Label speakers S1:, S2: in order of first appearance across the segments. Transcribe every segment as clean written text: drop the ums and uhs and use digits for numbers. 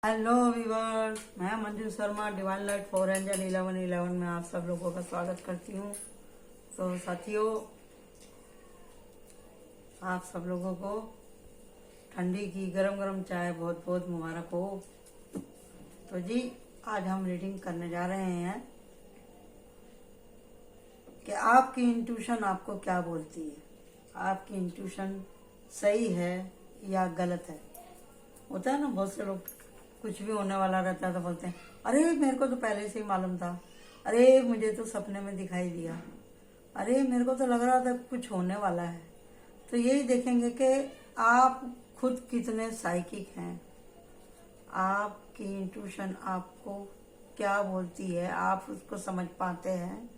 S1: Hello viewers, मैं Manju Sharma divine light for angel 1111 में आप सब लोगों का स्वागत करती हूँ। तो साथियों, आप सब लोगों को ठंडी की गरम गरम चाय बहुत बहुत मुबारक हो। तो जी, आज हम रीडिंग करने जा रहे हैं कि आपकी इंट्यूशन आपको क्या बोलती है। आपकी इंट्यूशन सही है या गलत है। होता है ना, बहुत से लोग कुछ भी होने वाला रहता है तो बोलते हैं, अरे मेरे को तो पहले से ही मालूम था, अरे मुझे तो सपने में दिखाई दिया, अरे मेरे को तो लग रहा था कुछ होने वाला है। तो यही देखेंगे कि आप खुद कितने साइकिक हैं, आपकी इंट्यूशन आपको क्या बोलती है, आप उसको समझ पाते हैं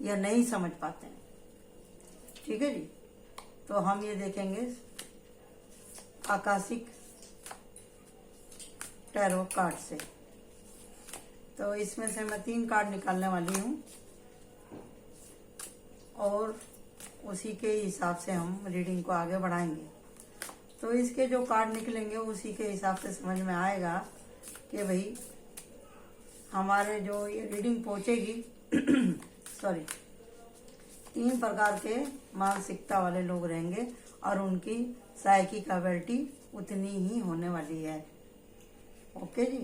S1: या नहीं समझ पाते हैं। ठीक है जी। तो हम ये देखेंगे आकाशिक टैरो कार्ड से। तो इसमें से मैं 3 कार्ड निकालने वाली हूँ और उसी के हिसाब से हम रीडिंग को आगे बढ़ाएंगे। तो इसके जो कार्ड निकलेंगे उसी के हिसाब से समझ में आएगा कि भाई हमारे जो ये रीडिंग पहुंचेगी सॉरी 3 प्रकार के मानसिकता वाले लोग रहेंगे और उनकी साइकिक एबिलिटी उतनी ही होने वाली है। ओके जी।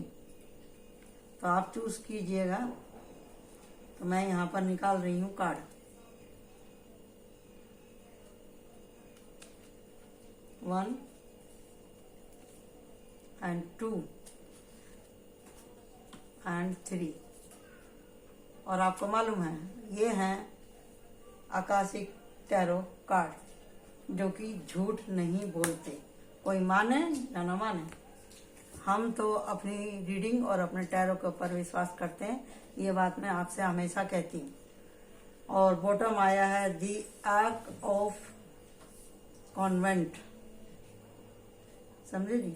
S1: तो आप चूज कीजिएगा। तो मैं यहाँ पर निकाल रही हूँ कार्ड। 1 and 2 and 3। और आपको मालूम है ये हैं आकाशिक टैरो कार्ड जो कि झूठ नहीं बोलते। कोई माने या ना माने, हम तो अपनी रीडिंग और अपने टैरो के ऊपर विश्वास करते हैं। ये बात मैं आपसे हमेशा कहती हूँ। और बॉटम आया है दी एक्ट ऑफ कॉन्वेंट। समझे जी?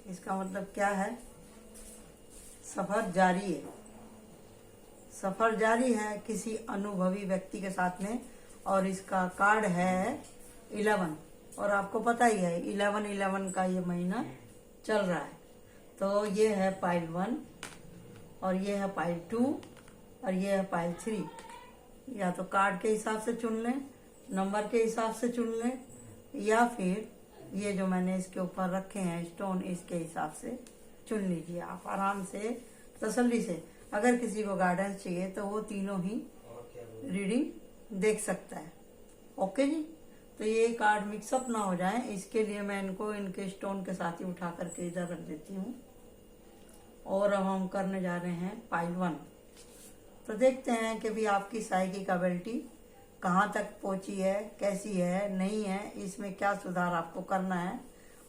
S1: इसका मतलब क्या है? सफर जारी है। सफर जारी है किसी अनुभवी व्यक्ति के साथ में। और इसका कार्ड है 11। और आपको पता ही है 11-11 का ये महीना चल रहा है। तो ये है पाइल 1 और ये है पाइल 2 और ये है पाइल 3। या तो कार्ड के हिसाब से चुन लें, नंबर के हिसाब से चुन लें, या फिर ये जो मैंने इसके ऊपर रखे हैं स्टोन, इसके हिसाब से चुन लीजिए। आप आराम से तसल्ली से, अगर किसी को गाइडेंस चाहिए तो वो तीनों ही रीडिंग देख सकता है। ओके जी। तो ये कार्ड मिक्सअप ना हो जाए, इसके लिए मैं इनको इनके स्टोन के साथ ही उठा करके इधर रख देती हूँ। और अब हम करने जा रहे हैं पाइल 1। तो देखते हैं कि भी आपकी साइकिक एबिलिटी कहाँ तक पहुंची है, कैसी है, नहीं है, इसमें क्या सुधार आपको करना है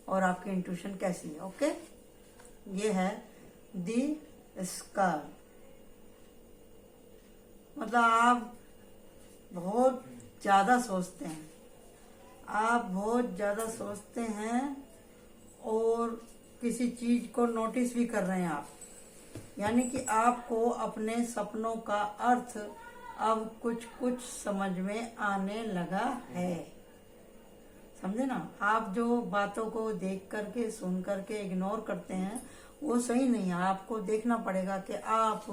S1: और आपकी इंट्यूशन कैसी है। ओके। ये है दी स्कार। मतलब आप बहुत ज्यादा सोचते हैं, आप बहुत ज्यादा सोचते हैं और किसी चीज को नोटिस भी कर रहे हैं आप। यानी कि आपको अपने सपनों का अर्थ अब कुछ कुछ समझ में आने लगा है। समझे ना? आप जो बातों को देख करके, सुन करके इग्नोर करते हैं वो सही नहीं है। आपको देखना पड़ेगा कि आप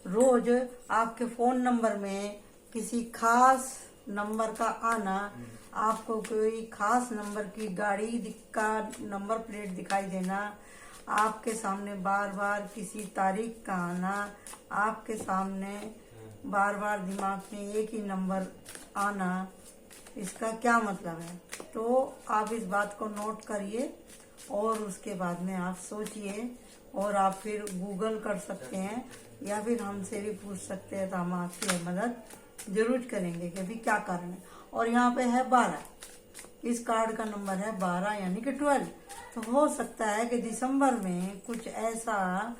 S1: रोज आपके फोन नंबर में किसी खास नंबर का आना, आपको कोई खास नंबर की गाड़ी का नंबर प्लेट दिखाई देना, आपके सामने बार बार किसी तारीख का आना, आपके सामने बार बार दिमाग में एक ही नंबर आना, इसका क्या मतलब है? तो आप इस बात को नोट करिए और उसके बाद में आप सोचिए। और आप फिर गूगल कर सकते हैं या फिर हमसे भी पूछ सकते हैं, तो हम आपकी मदद जरूर करेंगे कि भी क्या कारण है। और यहाँ पे है 12। इस कार्ड का नंबर है 12 यानी कि 12। तो हो सकता है कि दिसंबर में कुछ ऐसा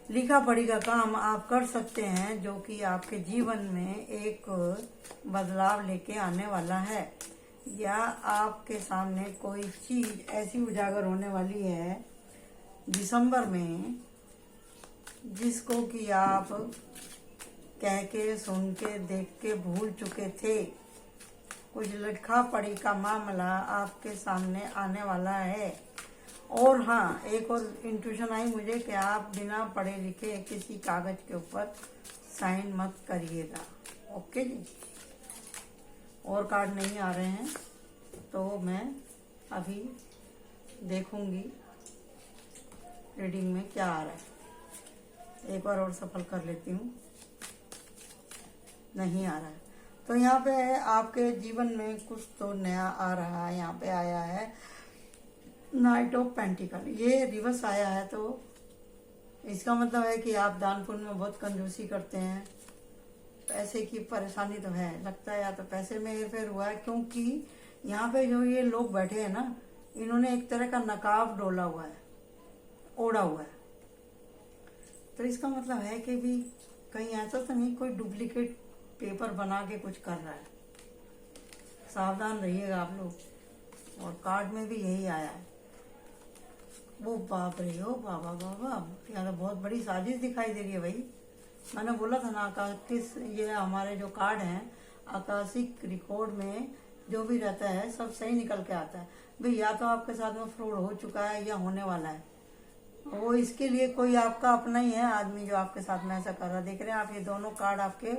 S1: लिखा पढ़ी का काम आप कर सकते हैं जो कि आपके जीवन में एक बदलाव लेके आने वाला है। या आपके सामने कोई चीज ऐसी उजागर होने वाली है दिसंबर में जिसको कि आप कह के, सुन के, देख के भूल चुके थे। कुछ लिखा पढ़ी का मामला आपके सामने आने वाला है और हाँ, एक और इंट्यूशन आई मुझे कि आप बिना पढ़े लिखे किसी कागज के ऊपर साइन मत करिएगा। ओके जी। और कार्ड नहीं आ रहे हैं तो मैं अभी देखूंगी रीडिंग में क्या आ रहा है। एक बार और सफल कर लेती हूँ। नहीं आ रहा है तो यहाँ पे आपके जीवन में कुछ तो नया आ रहा है। यहाँ पे आया है नाइट ऑफ पेंटिकल, ये रिवर्स आया है, तो इसका मतलब है कि आप दान पुण्य में बहुत कंजूसी करते हैं। पैसे की परेशानी तो है, लगता है या तो पैसे में हेरफेर हुआ है, क्योंकि यहाँ पे जो ये लोग बैठे हैं ना, इन्होंने एक तरह का नकाब डोला हुआ है, ओढ़ा हुआ है। तो इसका मतलब है कि भी कहीं ऐसा तो नहीं कोई डुप्लीकेट पेपर बना के कुछ कर रहा है। सावधान रहिएगा आप लोग। और कार्ड में भी यही आया है। वो बाप रे, हो बाबा बाबा, यहाँ तो बहुत बड़ी साजिश दिखाई दे रही है भाई। मैंने बोला था ना, आकाश, ये हमारे जो कार्ड हैं आकाशिक रिकॉर्ड में जो भी रहता है सब सही निकल के आता है भाई। या तो आपके साथ में फ्रॉड हो चुका है या होने वाला है। वो इसके लिए कोई आपका अपना ही है आदमी जो आपके साथ में ऐसा कर रहा है। देख रहे हैं आप, ये दोनों कार्ड आपके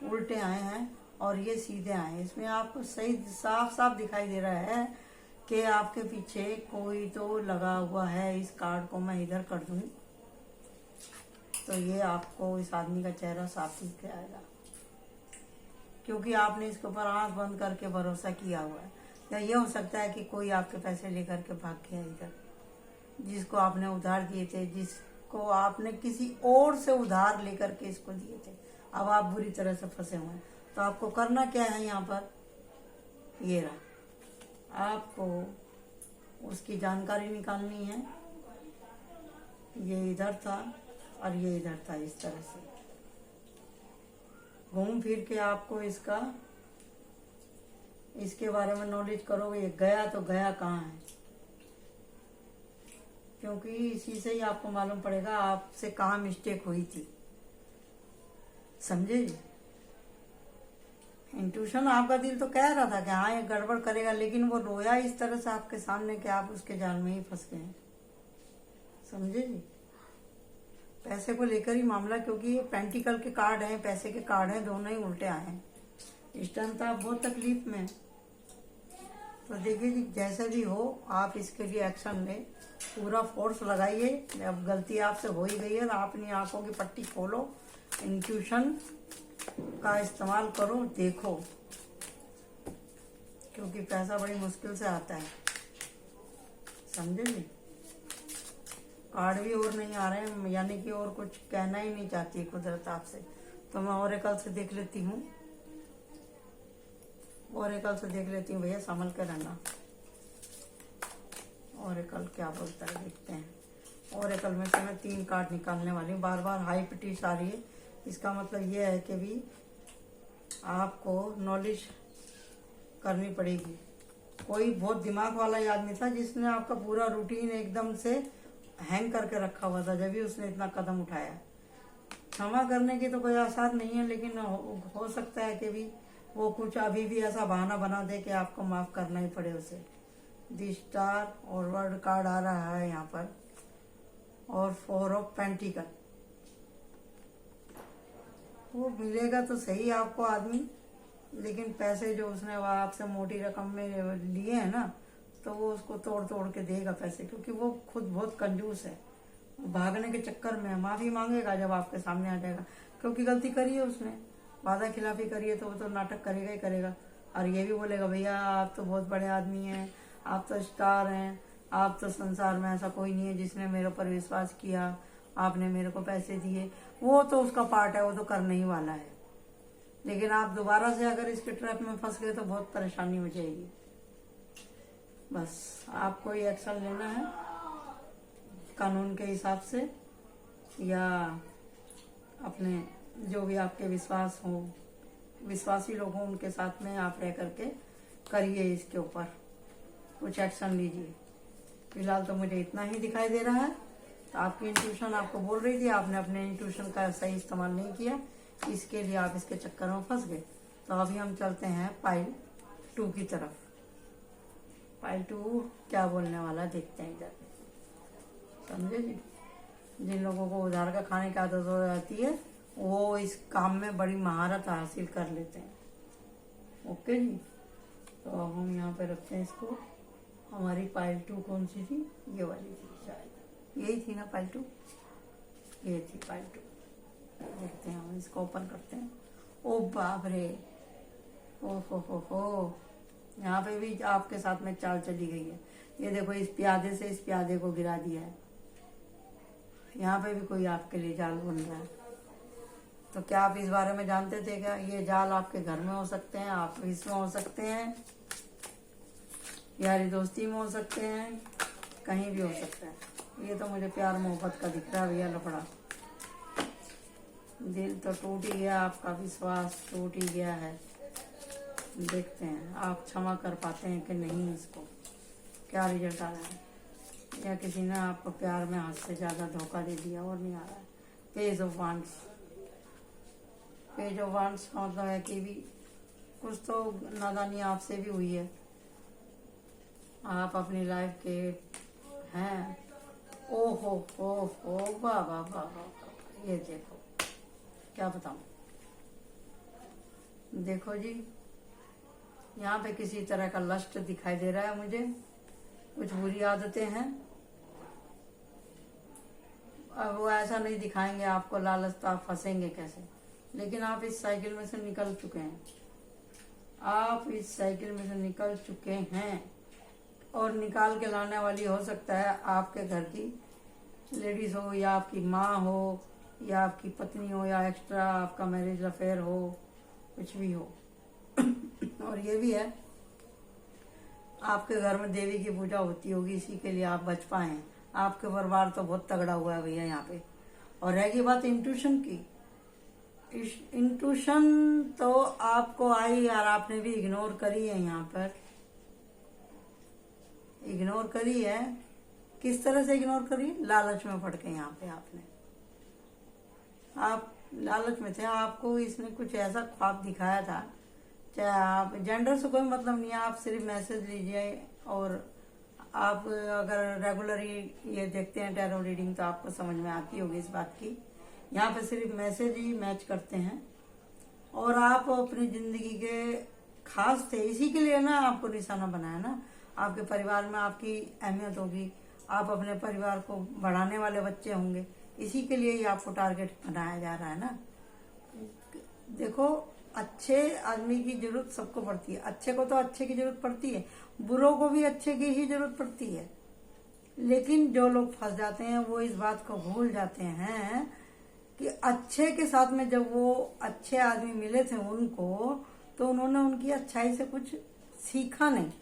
S1: उल्टे आए हैं और ये सीधे आए हैं। इसमें आपको सही साफ साफ दिखाई दे रहा है कि आपके पीछे कोई तो लगा हुआ है। इस कार्ड को मैं इधर कर दूं तो ये आपको इस आदमी का चेहरा साफ दिख के आएगा, क्योंकि आपने इसके ऊपर आंख बंद करके भरोसा किया हुआ है। या ये हो सकता है कि कोई आपके पैसे लेकर के भाग गया इधर, जिसको आपने उधार दिए थे, जिसको आपने किसी और से उधार लेकर के इसको दिए थे। अब आप बुरी तरह से फंसे हुए हैं। तो आपको करना क्या है यहाँ पर, ये रहा, आपको उसकी जानकारी निकालनी है। ये इधर था और ये इधर था, इस तरह से घूम फिर के आपको इसके बारे में नॉलेज करोगे। ये गया तो गया कहाँ है, क्योंकि इसी से ही आपको मालूम पड़ेगा आपसे कहाँ मिस्टेक हुई थी। समझे जी। इंट्यूशन, आपका दिल तो कह रहा था कि हाँ ये गड़बड़ करेगा, लेकिन वो रोया इस तरह से आपके सामने कि आप उसके जाल में ही फंस गए। समझे जी। पैसे को लेकर ही मामला, क्योंकि ये पेंटिकल के कार्ड हैं, पैसे के कार्ड हैं, दोनों ही उल्टे आए हैं। इस टाइम तो आप बहुत तकलीफ में। तो देखिए जी, जैसे भी हो आप इसके लिए एक्शन लें, पूरा फोर्स लगाइए। अब गलती आपसे हो ही गई है तो अपनी आंखों की पट्टी खोलो, इंट्यूशन का इस्तेमाल करो, देखो, क्योंकि पैसा बड़ी मुश्किल से आता है। समझे जी। कार्ड भी और नहीं आ रहे हैं, यानी कि और कुछ कहना ही नहीं चाहती है कुदरत आपसे। तो मैं ओरेकल से देख लेती हूँ, ओरेकल से देख लेती हूँ भैया, संभल कर रहना। ओरेकल क्या बोलता है देखते हैं। ओरेकल में से मैं 3 कार्ड निकालने वाली हूँ। बार बार हाई पिटिश आ रही है, इसका मतलब ये है कि भी आपको नॉलेज करनी पड़ेगी। कोई बहुत दिमाग वाला ही आदमी था जिसने आपका पूरा रूटीन एकदम से हैंग करके रखा हुआ था, जब भी उसने इतना कदम उठाया। क्षमा करने की तो कोई आसार नहीं है, लेकिन हो सकता है कि भी वो कुछ अभी भी ऐसा बहाना बना दे कि आपको माफ करना ही पड़े उसे। दी स्टार और वर्ड कार्ड आ रहा है यहाँ पर, और 4 ऑफ पेंटिकल। वो मिलेगा तो सही आपको आदमी, लेकिन पैसे जो उसने आपसे मोटी रकम में लिए हैं ना, तो वो उसको तोड़ तोड़ के देगा पैसे, क्योंकि वो खुद बहुत कंजूस है। भागने के चक्कर में माफी मांगेगा जब आपके सामने आ जाएगा, क्योंकि गलती करी है उसने, वादा खिलाफी करी है, तो वो तो नाटक करेगा ही करेगा। और ये भी बोलेगा भैया आप तो बहुत बड़े आदमी हैं, आप तो स्टार हैं, आप तो संसार में ऐसा कोई नहीं है जिसने मेरे ऊपर विश्वास किया, आपने मेरे को पैसे दिए। वो तो उसका पार्ट है, वो तो करने ही वाला है। लेकिन आप दोबारा से अगर इसके ट्रैप में फंस गए तो बहुत परेशानी हो जाएगी। बस आपको ये एक्शन लेना है कानून के हिसाब से, या अपने जो भी आपके विश्वास हो, विश्वासी लोग हों, उनके साथ में आप रह करके करिए, इसके ऊपर कुछ एक्शन लीजिए। फिलहाल तो मुझे इतना ही दिखाई दे रहा है। तो आपकी इंट्यूशन आपको बोल रही थी, आपने अपने इंट्यूशन का सही इस्तेमाल नहीं किया, इसके लिए आप इसके चक्कर में फंस गए। तो अभी हम चलते हैं पाइल 2 की तरफ। पाइल 2 क्या बोलने वाला देखते हैं इधर। समझे जी। जिन लोगों को उधार का खाने की आदत हो जाती है वो इस काम में बड़ी महारत हासिल कर लेते हैं। ओके जी। तो अब हम यहाँ पे रखते हैं इसको। हमारी पाइल 2 कौन सी थी? ये वाली थी शायद, यही थी ना पाइल 2? ये थी पाइल 2। देखते हैं, हम इसको ओपन करते हैं। ओ बाप रे, ओ हो, यहाँ पे भी आपके साथ में चाल चली गई है। ये देखो, इस प्यादे से इस प्यादे को गिरा दिया है। यहाँ पे भी कोई आपके लिए जाल बन रहा है। तो क्या आप इस बारे में जानते थे क्या? ये जाल आपके घर में हो सकते हैं, ऑफिस में हो सकते हैं, यारी दोस्ती में हो सकते हैं, कहीं भी हो सकता है। ये तो मुझे प्यार मोहब्बत का दिख रहा है भैया लफड़ा। दिल तो टूट ही गया, आपका विश्वास टूट ही गया है। देखते हैं आप क्षमा कर पाते हैं कि नहीं। इसको क्या रिजल्ट आ रहा है, या किसी ने आपको प्यार में हद से ज्यादा धोखा दे दिया और नहीं आ रहा है। Page of wands, page of wands का मतलब है कि भी कुछ तो नादानी आपसे भी हुई है। आप अपनी लाइफ के हैं। ओहो हो, वाह वाह वाह वाह। ये देखो, क्या बताऊं। देखो जी, यहाँ पे किसी तरह का लस्ट दिखाई दे रहा है मुझे। कुछ बुरी आदतें हैं। अब वो ऐसा नहीं दिखाएंगे आपको लालच, तो आप फंसेंगे कैसे। लेकिन आप इस साइकिल में से निकल चुके हैं। आप इस साइकिल में से निकल चुके हैं और निकाल के लाने वाली हो सकता है आपके घर की लेडीज हो, या आपकी माँ हो, या आपकी पत्नी हो, या एक्स्ट्रा आपका मैरिज अफेयर हो, कुछ भी हो। और ये भी है, आपके घर में देवी की पूजा होती होगी, इसी के लिए आप बच पाए हैं। आपके परिवार तो बहुत तगड़ा हुआ है भैया यहाँ पे। और रहेगी बात इंट्यूशन की, इंट्यूशन तो आपको आई और आपने भी इग्नोर करी है। यहाँ पर इग्नोर करी है। किस तरह से इग्नोर करी? लालच में पड़ के। यहाँ पे आप लालच में थे, आपको इसने कुछ ऐसा ख्वाब दिखाया था। चाहे आप जेंडर से कोई मतलब नहीं है, आप सिर्फ मैसेज लीजिए। और आप अगर रेगुलरली ये देखते हैं टैरो रीडिंग, तो आपको समझ में आती होगी इस बात की। यहाँ पे सिर्फ मैसेज ही मैच करते हैं। और आप अपनी जिंदगी के खास थे, इसी के लिए ना आपको निशाना बनाया ना। आपके परिवार में आपकी अहमियत होगी, आप अपने परिवार को बढ़ाने वाले बच्चे होंगे, इसी के लिए ही आपको टारगेट बनाया जा रहा है ना। देखो, अच्छे आदमी की जरूरत सबको पड़ती है। अच्छे को तो अच्छे की जरूरत पड़ती है, बुरों को भी अच्छे की ही जरूरत पड़ती है। लेकिन जो लोग फंस जाते हैं वो इस बात को भूल जाते हैं कि अच्छे के साथ में जब वो अच्छे आदमी मिले थे उनको, तो उन्होंने उनकी अच्छाई से कुछ सीखा नहीं,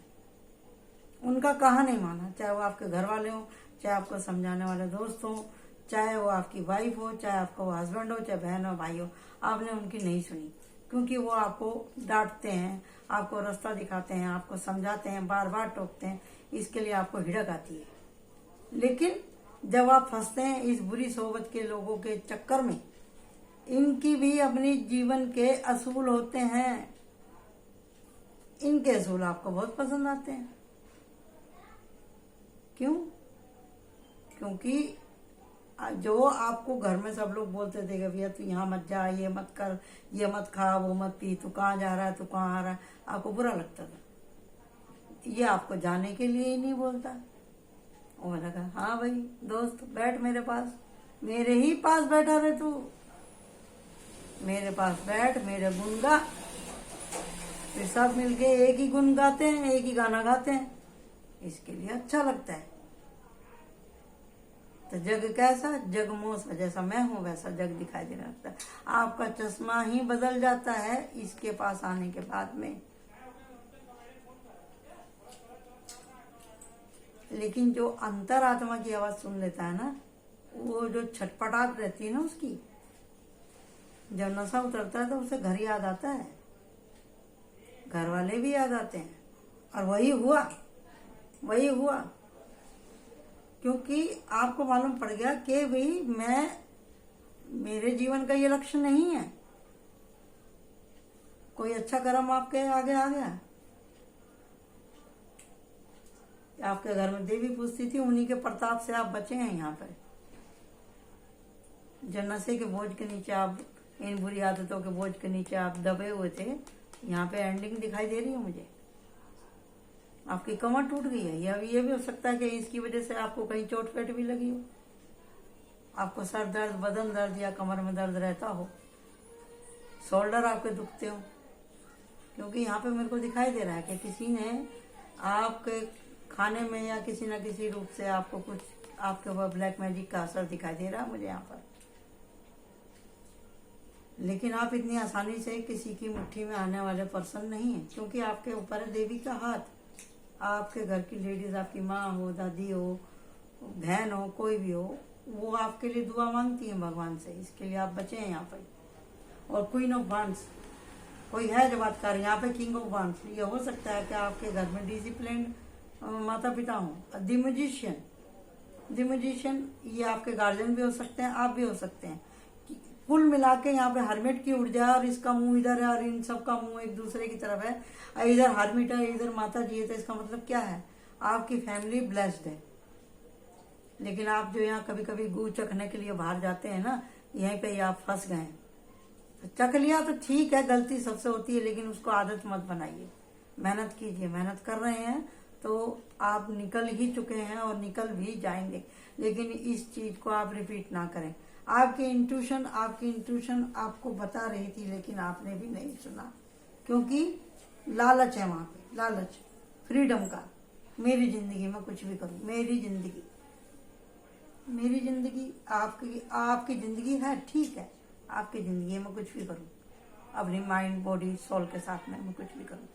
S1: उनका कहा नहीं माना। चाहे वो आपके घर वाले हो, चाहे आपको समझाने वाले दोस्त हो, चाहे वो आपकी वाइफ हो, चाहे आपका वो हस्बैंड हो, चाहे बहन हो, भाई हो, आपने उनकी नहीं सुनी। क्योंकि वो आपको डांटते हैं, आपको रास्ता दिखाते हैं, आपको समझाते हैं, बार बार टोकते हैं, इसके लिए आपको हिड़क आती है। लेकिन जब आप फंसते हैं इस बुरी सोबत के लोगों के चक्कर में, इनकी भी अपनी जीवन के असूल होते हैं। इनके असूल आपको बहुत पसंद आते हैं। क्यों? क्योंकि जो आपको घर में सब लोग बोलते थे कि भैया तू यहाँ मत जा, ये मत कर, ये मत खा, वो मत पी, तू कहाँ जा रहा है, तू कहाँ आ रहा है, आपको बुरा लगता था। ये आपको जाने के लिए ही नहीं बोलता। और लगा, हाँ भाई दोस्त बैठ मेरे पास, मेरे ही पास बैठा रहे तू, मेरे पास बैठ, मेरे गुन गा। फिर सब मिलके एक ही गुन गाते हैं, एक ही गाना गाते हैं, इसके लिए अच्छा लगता है। तो जग कैसा? जगमोसा, जैसा मैं हूं वैसा जग दिखाई देने लगता है। आपका चश्मा ही बदल जाता है इसके पास आने के बाद में। लेकिन जो अंतरात्मा की आवाज सुन लेता है ना, वो जो छटपटाहट रहती है ना उसकी, जब नशा उतरता है तो उसे घर याद आता है, घर वाले भी याद आते हैं। और वही हुआ क्योंकि आपको मालूम पड़ गया कि भाई मेरे जीवन का ये लक्ष्य नहीं है। कोई अच्छा कर्म आपके आगे आ गया, आपके घर में देवी पूजती थी, उन्हीं के प्रताप से आप बचे हैं यहाँ पर। जो नशे के बोझ के नीचे आप, इन बुरी आदतों के बोझ के नीचे आप दबे हुए थे, यहाँ पे एंडिंग दिखाई दे रही है मुझे। आपकी कमर टूट गई है, या ये भी हो सकता है कि इसकी वजह से आपको कहीं चोट पेट भी लगी हो, आपको सर दर्द, बदन दर्द या कमर में दर्द रहता हो, शोल्डर आपके दुखते हो। क्योंकि यहाँ पे मेरे को दिखाई दे रहा है कि किसी ने आपके खाने में या किसी न किसी रूप से आपको कुछ, आपके ऊपर ब्लैक मैजिक का असर दिखाई दे रहा है मुझे यहाँ पर। लेकिन आप इतनी आसानी से किसी की मुट्ठी में आने वाले पर्सन नहीं है, क्योंकि आपके ऊपर है देवी का हाथ। आपके घर की लेडीज, आपकी माँ हो, दादी हो, बहन हो, कोई भी हो, वो आपके लिए दुआ मांगती है भगवान से, इसके लिए आप बचे हैं यहाँ पर। और क्वीन ऑफ वांड्स कोई है जो बात कर रही है यहाँ पे, किंग ऑफ वांड्स। ये हो सकता है कि आपके घर में डिसिप्लिन माता पिता हो। द म्यूजिशियन ये आपके गार्जियन भी हो सकते हैं, आप भी हो सकते हैं। कुल मिला के यहाँ पे हर्मिट की ऊर्जा है, और इसका मुंह इधर है और इन सब का मुंह एक दूसरे की तरफ है। इधर हर्मिट है, इधर माता जी है, तो इसका मतलब क्या है, आपकी फैमिली ब्लेस्ड है। लेकिन आप जो यहाँ कभी कभी गू चखने के लिए बाहर जाते हैं ना, यहीं पे आप फंस गए। तो चख लिया तो ठीक है, गलती सबसे होती है, लेकिन उसको आदत मत बनाइए। मेहनत कीजिए, मेहनत कर रहे हैं तो आप निकल ही चुके हैं और निकल भी जाएंगे। लेकिन इस चीज को आप रिपीट ना करें। आपकी इंट्यूशन आपको बता रही थी, लेकिन आपने भी नहीं सुना, क्योंकि लालच है वहां पे, लालच फ्रीडम का। मेरी जिंदगी में कुछ भी करूं, मेरी जिंदगी आपकी जिंदगी है, ठीक है, आपकी जिंदगी में कुछ भी करूं, अपनी माइंड बॉडी सोल के साथ में मैं कुछ भी करूं,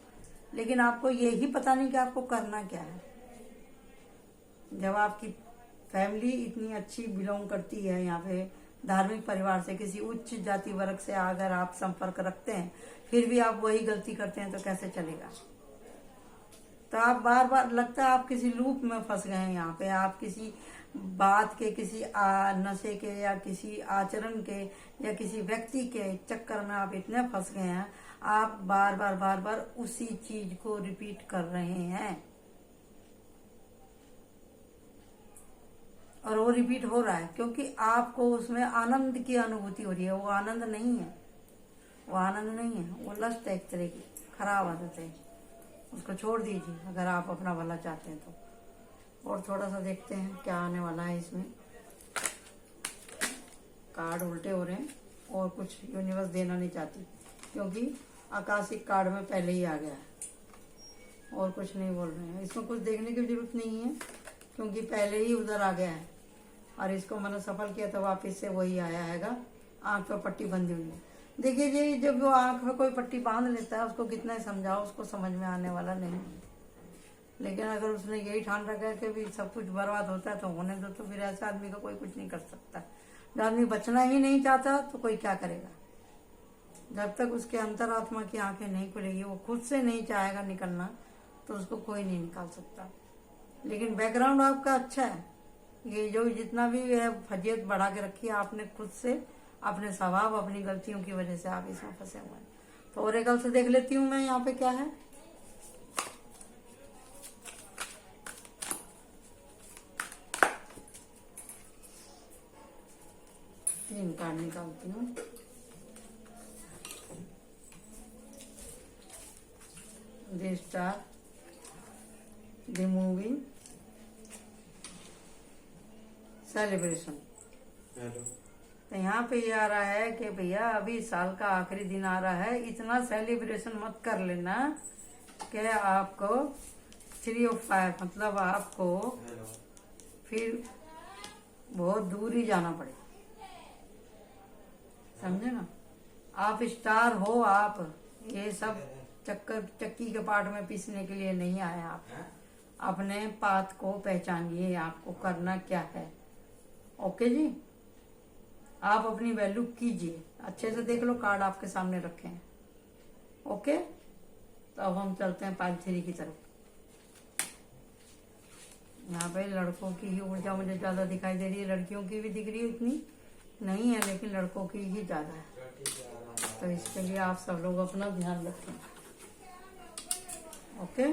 S1: लेकिन आपको ये ही पता नहीं कि आपको करना क्या है। जब आपकी फैमिली इतनी अच्छी बिलोंग करती है, यहाँ पे धार्मिक परिवार से, किसी उच्च जाति वर्ग से अगर आप संपर्क रखते हैं, फिर भी आप वही गलती करते हैं, तो कैसे चलेगा। तो आप बार बार लगता है आप किसी लूप में फंस गए हैं। यहाँ पे आप किसी बात के, किसी नशे के, या किसी आचरण के, या किसी व्यक्ति के चक्कर में आप इतने फंस गए हैं, आप बार बार उसी चीज को रिपीट कर रहे हैं, और वो रिपीट हो रहा है क्योंकि आपको उसमें आनंद की अनुभूति हो रही है। वो आनंद नहीं है, वो लस्ट है, एक तरह की खराब आदत है। उसको छोड़ दीजिए अगर आप अपना भला चाहते हैं तो। और थोड़ा सा देखते हैं क्या आने वाला है इसमें। कार्ड उल्टे हो रहे हैं और कुछ यूनिवर्स देना नहीं चाहती, क्योंकि आकाशिक कार्ड में पहले ही आ गया है, और कुछ नहीं बोल रहे हैं। इसमें कुछ देखने की जरूरत नहीं है, क्योंकि पहले ही उधर आ गया है, और इसको मैंने सफल किया तो वापिस से वही आया हैगा। आंख पे पट्टी बंधी हुई है। देखिए जी, जब वो आंख में कोई पट्टी बांध लेता है, उसको कितना ही समझाओ, उसको समझ में आने वाला नहीं है। लेकिन अगर उसने यही ठान रखा है कि भी सब कुछ बर्बाद होता है तो होने दो, तो फिर ऐसे आदमी का कोई कुछ नहीं कर सकता। जब आदमी बचना ही नहीं चाहता तो कोई क्या करेगा। जब तक उसके अंतरात्मा की आंखें नहीं खुलेगी, वो खुद से नहीं चाहेगा निकलना, तो उसको कोई नहीं निकाल सकता। लेकिन बैकग्राउंड आपका अच्छा है, ये जो जितना भी है फजीयत बढ़ा के रखी है आपने खुद से, अपने स्वभाव, अपनी गलतियों की वजह से आप इसमें फंसे हुए हैं। तो ओरेकल से देख लेती हूँ मैं यहाँ पे क्या है। तीन कार्ड निकालती हूँ। The star, the moving, celebration. तो यहाँ पे ये आ रहा है कि भैया अभी साल का आखिरी दिन आ रहा है, इतना सेलिब्रेशन मत कर लेना कि आपको 3 of 5 मतलब आपको फिर बहुत दूर ही जाना पड़े, समझे ना। आप स्टार हो, आप ये सब चक्की के पार्ट में पीसने के लिए नहीं आए। आप अपने पाथ को पहचानिए, आपको करना क्या है। ओके जी, आप अपनी वैल्यू कीजिए। अच्छे से देख लो, कार्ड आपके सामने रखे हैं। ओके, तो अब हम चलते हैं पाइल 3 की तरफ। यहाँ पे लड़कों की ही ऊर्जा मुझे ज्यादा दिखाई दे रही है, लड़कियों की भी दिख रही है, उतनी नहीं है, लेकिन लड़कों की ही ज्यादा है। तो इसके लिए आप सब लोग अपना ध्यान रखें। ओके,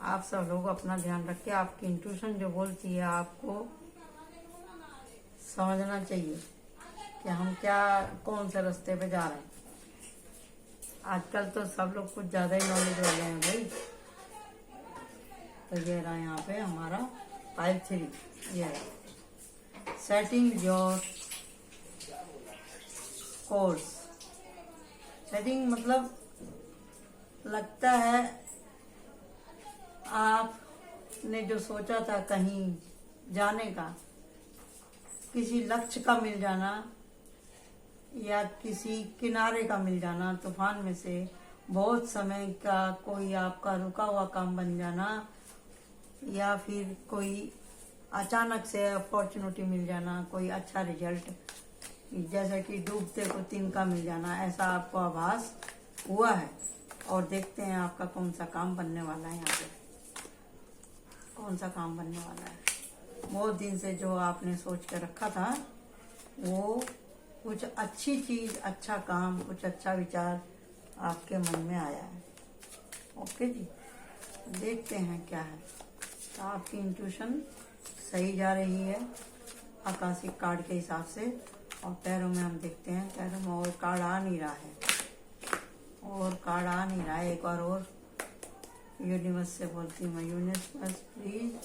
S1: आप सब लोग अपना ध्यान रखिए। आपकी इंट्यूशन जो बोलती है आपको समझना चाहिए कि हम क्या कौन से रास्ते पे जा रहे हैं। आजकल तो सब लोग कुछ ज्यादा ही नॉलेज वाले हैं भाई। तो ये रहा यहाँ पे हमारा 5-3, ये रहा सेटिंग योर कोर्स। सेटिंग मतलब लगता है आपने जो सोचा था कहीं जाने का, किसी लक्ष्य का मिल जाना या किसी किनारे का मिल जाना, तूफान में से बहुत समय का कोई आपका रुका हुआ काम बन जाना, या फिर कोई अचानक से अपॉर्चुनिटी मिल जाना, कोई अच्छा रिजल्ट जैसे कि डूबते को तिनका मिल जाना, ऐसा आपको आभास हुआ है। और देखते हैं आपका कौन सा काम बनने वाला है। यहाँ पे कौन सा काम बनने वाला है। बहुत दिन से जो आपने सोच कर रखा था वो कुछ अच्छी चीज, अच्छा काम, कुछ अच्छा विचार आपके मन में आया है। ओके जी, देखते हैं क्या है। तो आपकी इंट्यूशन सही जा रही है आकाशिक कार्ड के हिसाब से। और पैरों में हम देखते हैं, पैरों में और कार्ड आ नहीं रहा है, और कार्ड आ नहीं रहा है। एक बार और यूनिवर्स से बोलती हूँ मैं, यूनिवर्स प्लीज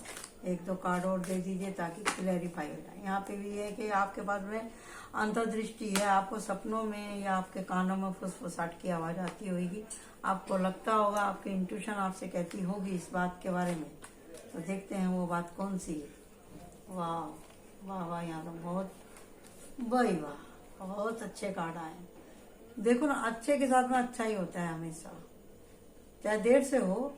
S1: 1-2 कार्ड और दे दीजिए ताकि क्लैरिफाई हो जाए। यहाँ पे भी है कि आपके पास में अंतर्दृष्टि है। आपको सपनों में या आपके कानों में फुसफुसाहट की आवाज आती होगी। आपको लगता होगा, आपकी इंट्यूशन आपसे कहती होगी इस बात के बारे में। तो देखते हैं वो बात कौन सी है। वाह वाह वाह, यहाँ तो बहुत भाई वाह, बहुत अच्छे कार्ड आए। देखो ना, अच्छे के साथ में अच्छा ही होता है हमेशा, चाहे देर से हो,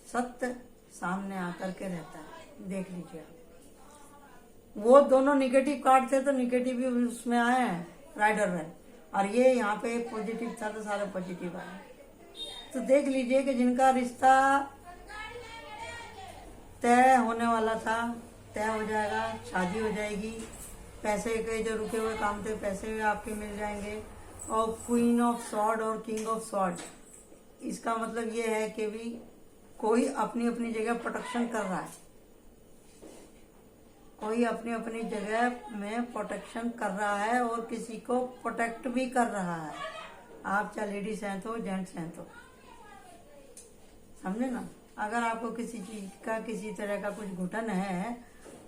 S1: सत्य सामने आकर के रहता है। देख लीजिए आप, वो दोनों निगेटिव कार्ड थे तो निगेटिव भी उसमें आए हैं राइडर में, और ये यहाँ पे पॉजिटिव था तो सारे पॉजिटिव आए। तो देख लीजिए कि जिनका रिश्ता तय होने वाला था, तय हो जाएगा, शादी हो जाएगी। पैसे के जो रुके हुए काम थे, पैसे भी आपके मिल जाएंगे। और क्वीन ऑफ सॉर्ड और किंग ऑफ सॉर्ड, इसका मतलब ये है कि भी कोई अपनी अपनी जगह प्रोटेक्शन कर रहा है, कोई अपनी अपनी जगह में प्रोटेक्शन कर रहा है और किसी को प्रोटेक्ट भी कर रहा है। आप चाहे लेडीज हैं तो जेंट्स हैं तो, समझे ना। अगर आपको किसी चीज का, किसी तरह का कुछ घुटन है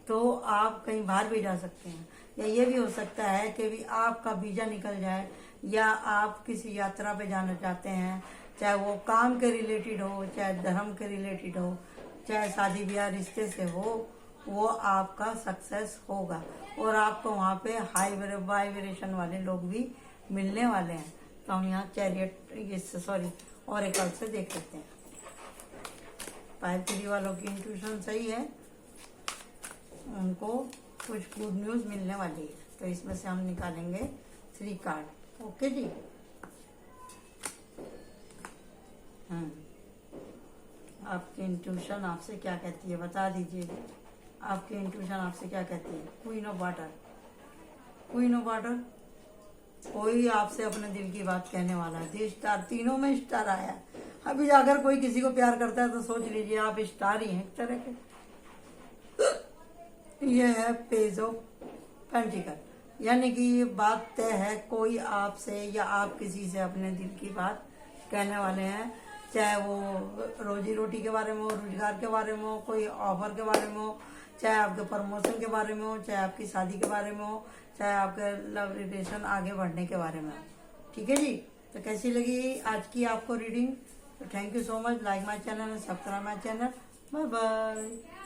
S1: तो आप कहीं बाहर भी जा सकते हैं। या ये भी हो सकता है कि भी आपका वीजा निकल जाए, या आप किसी यात्रा पे जाना चाहते हैं, चाहे वो काम के रिलेटेड हो, चाहे धर्म के रिलेटेड हो, चाहे शादी ब्याह रिश्ते से हो, वो आपका सक्सेस होगा। और आपको वहाँ पे हाई वाइब्रेशन वाले लोग भी मिलने वाले हैं। तो हम यहाँ चैरियट ऑरेकल से देख सकते हैं। 5-3 वालों की इंट्यूशन सही है, उनको कुछ गुड न्यूज मिलने वाली है। तो इसमें से हम निकालेंगे 3 कार्ड। ओके जी। आपकी इंट्यूशन आपसे क्या कहती है, बता दीजिए। आपकी इंट्यूशन आपसे क्या कहती है। Queen of water, queen of water, कोई आपसे अपने दिल की बात कहने वाला है। स्टार, तीनों में स्टार आया है। अभी अगर कोई किसी को प्यार करता है तो सोच लीजिए आप स्टार ही हैं एक तरह के। ये है पेज ऑफ पेंटिकल, यानी कि ये बात तय है। कोई आपसे या आप किसी से अपने दिल की बात कहने वाले हैं, चाहे वो रोजी रोटी के बारे में हो, रोजगार के बारे में हो, कोई ऑफर के बारे में हो, चाहे आपके प्रमोशन के बारे में हो, चाहे आपकी शादी के बारे में हो, चाहे आपके लव रिलेशन आगे बढ़ने के बारे में हो। ठीक है जी। तो कैसी लगी आज की आपको रीडिंग। तो thank you so much. Like my channel, subscribe my channel. Bye bye.